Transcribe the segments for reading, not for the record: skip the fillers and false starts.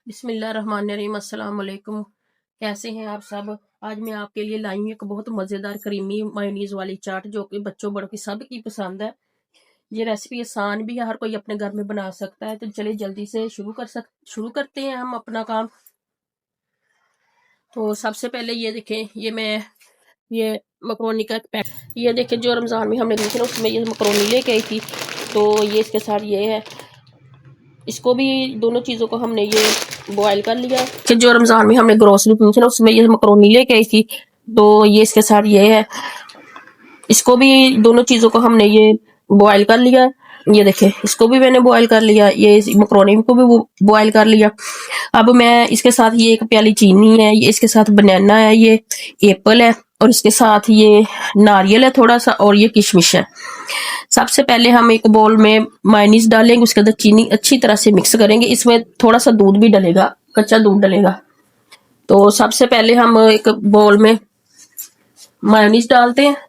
बिस्मिल्लाहिर्रहमानिर्रहीम। अस्सलाम वालेकुम। कैसे हैं आप सब? आज मैं आपके लिए लाई हूँ एक बहुत मज़ेदार क्रीमी मायोनीज वाली चाट जो कि बच्चों बड़ों की सब की पसंद है। ये रेसिपी आसान भी है, हर कोई अपने घर में बना सकता है। तो चलिए जल्दी से शुरू करते हैं हम अपना काम। तो सबसे पहले ये देखें, ये मकरोनी का पैक, ये देखें जो रमज़ान में हमने दी थी ना, उसमें ये मकरोनी लेके आई थी। तो ये इसके साथ ये है, इसको भी दोनों चीज़ों को हमने ये बॉयल कर लिया कि जो रमज़ान में हमने ग्रोसरी की थी ना, उसमें ये मकरोनी लेके आई थी। तो ये इसके साथ ये है, इसको भी दोनों चीज़ों को हमने ये बॉयल कर लिया। ये देखें, इसको भी मैंने बॉयल कर लिया, ये मकरोनी को भी बॉयल कर लिया। अब मैं इसके साथ ये एक प्याली चीनी है, ये इसके साथ बनाना है, ये एप्पल है, और इसके साथ ये नारियल है थोड़ा सा, और ये किशमिश है। सबसे पहले हम एक बोल में मायोनीज डालेंगे, उसके अंदर चीनी अच्छी तरह से मिक्स करेंगे। इसमें थोड़ा सा दूध भी डलेगा, कच्चा दूध डलेगा। तो सबसे पहले हम एक बोल में मायोनीज डालते हैं।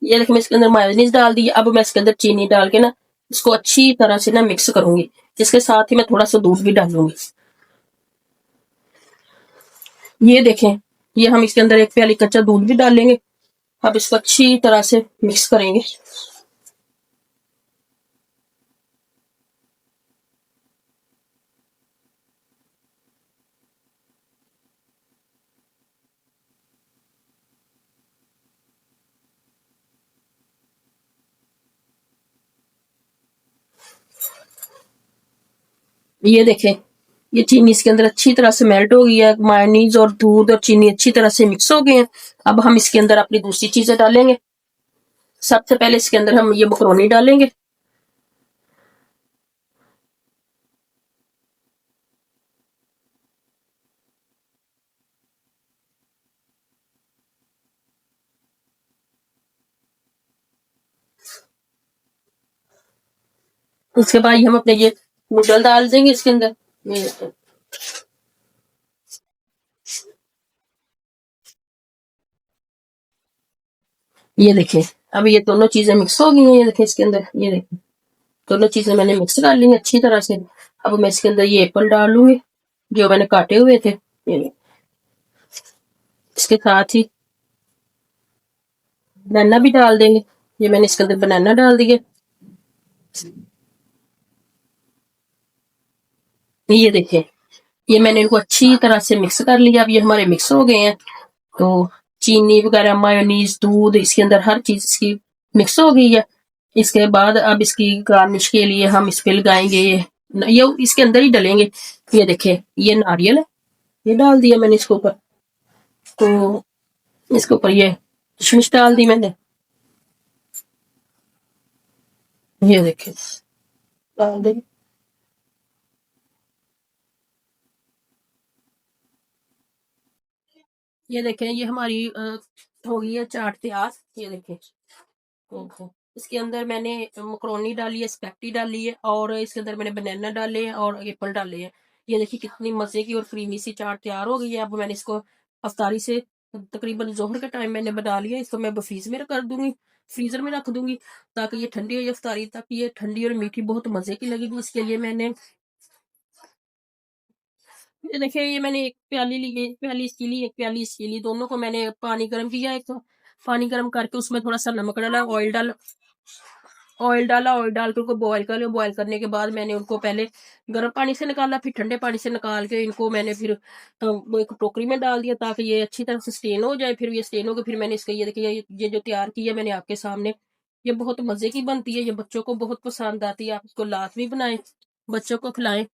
ये देखिए, मैं इसके अंदर मायोनीज डाल दी। अब मैं इसके अंदर चीनी डाल के ना इसको अच्छी तरह से ना मिक्स करूंगी, जिसके साथ ही मैं थोड़ा सा दूध भी डालूंगी। ये देखें, ये हम इसके अंदर एक प्याली कच्चा दूध भी डालेंगे। अब इसको अच्छी तरह से मिक्स करेंगे। ये देखें, ये चीनी इसके अंदर अच्छी तरह से मेल्ट हो गई है। मायोनीज और दूध और चीनी अच्छी तरह से मिक्स हो गए हैं। अब हम इसके अंदर अपनी दूसरी चीजें डालेंगे। सबसे पहले इसके अंदर हम ये मकरोनी डालेंगे। इसके बाद हम अपने ये नूडल डाल देंगे इसके अंदर। ये देखें, अब ये दोनों चीजें मिक्स हो गई हैं। ये देखें इसके अंदर, ये देखें दोनों चीजें मैंने मिक्स कर ली अच्छी तरह से। अब मैं इसके अंदर ये एप्पल डालूंगी जो मैंने काटे हुए थे। ये इसके साथ ही बनाना भी डाल देंगे। ये मैंने इसके अंदर बनाना डाल दिए। ये देखें, ये मैंने इनको अच्छी तरह से मिक्स कर लिया। अब ये हमारे मिक्स हो गए हैं। तो चीनी वगैरह, मायोनीज, दूध, इसके अंदर हर चीज इसकी मिक्स हो गई है। इसके बाद अब इसकी गार्निश के लिए हम इस पे लगाएंगे ये इसके अंदर ही डलेंगे। ये देखें, ये नारियल है, ये डाल दिया मैंने इसके ऊपर। तो इसके ऊपर ये किशमिश डाल दी मैंने। ये देखें, डाल दी। ये देखें, ये हमारी हो गई है चाट तैयार। ये देखें, इसके अंदर मैंने मकरोनी डाली है, स्पैगेटी डाली है, और इसके अंदर मैंने बनाना डाले हैं और एप्पल डाले हैं। ये देखिए कितनी मजे की और क्रीमी सी चाट तैयार हो गई है। अब मैंने इसको अफ्तारी से तकरीबन जोहर के टाइम मैंने बना लिया। इसको मैं फ्रीज में कर दूंगी, फ्रीजर में रख दूंगी, ताकि ये ठंडी हो जाए अफ्तारी तक। ये ठंडी और मीठी बहुत मजे की लगेगी। इसके लिए मैंने ये देखिए, ये मैंने एक प्याली ली, एक प्याली इसकी ली, एक प्याली इसकी ली। दोनों को मैंने पानी गर्म किया। एक तो पानी गर्म करके उसमें थोड़ा सा नमक डाला, ऑयल डाला, ऑयल डाल के उनको बॉयल कर लिया। बॉयल करने के बाद मैंने उनको पहले गर्म पानी से निकाला, फिर ठंडे पानी से निकाल के इनको मैंने फिर वो एक टोकरी में डाल दिया, ताकि ये अच्छी तरह से स्टेन हो जाए। फिर ये स्टेन हो गए, फिर मैंने इसका ये देखिए, ये जो तैयार किया मैंने आपके सामने, ये बहुत मजे की बनती है। ये बच्चों को बहुत पसंद आती है। आप इसको लाजमी बनाएं, बच्चों को खिलाएं।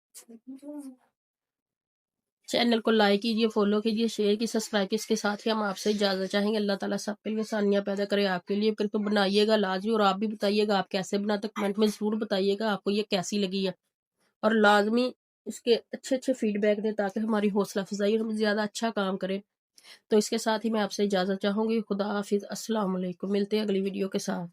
चैनल को लाइक कीजिए, फॉलो कीजिए, शेयर कीजिए, सब्सक्राइब कीजिए। इसके साथ ही हम आपसे इजाजत चाहेंगे। अल्लाह ताला सबके लिए आसानियां पैदा करे, आपके लिए। फिर तो बनाइएगा लाजमी, और आप भी बताइएगा आप कैसे बनाते, कमेंट में जरूर बताइएगा आपको ये कैसी लगी है। और लाजमी इसके अच्छे अच्छे फीडबैक दें, ताकि हमारी हौसला अफजाई और हम ज्यादा अच्छा काम करें। तो इसके साथ ही मैं आपसे इजाजत चाहूंगी। खुदा हाफिज, अस्सलाम वालेकुम। मिलते हैं अगली वीडियो के साथ।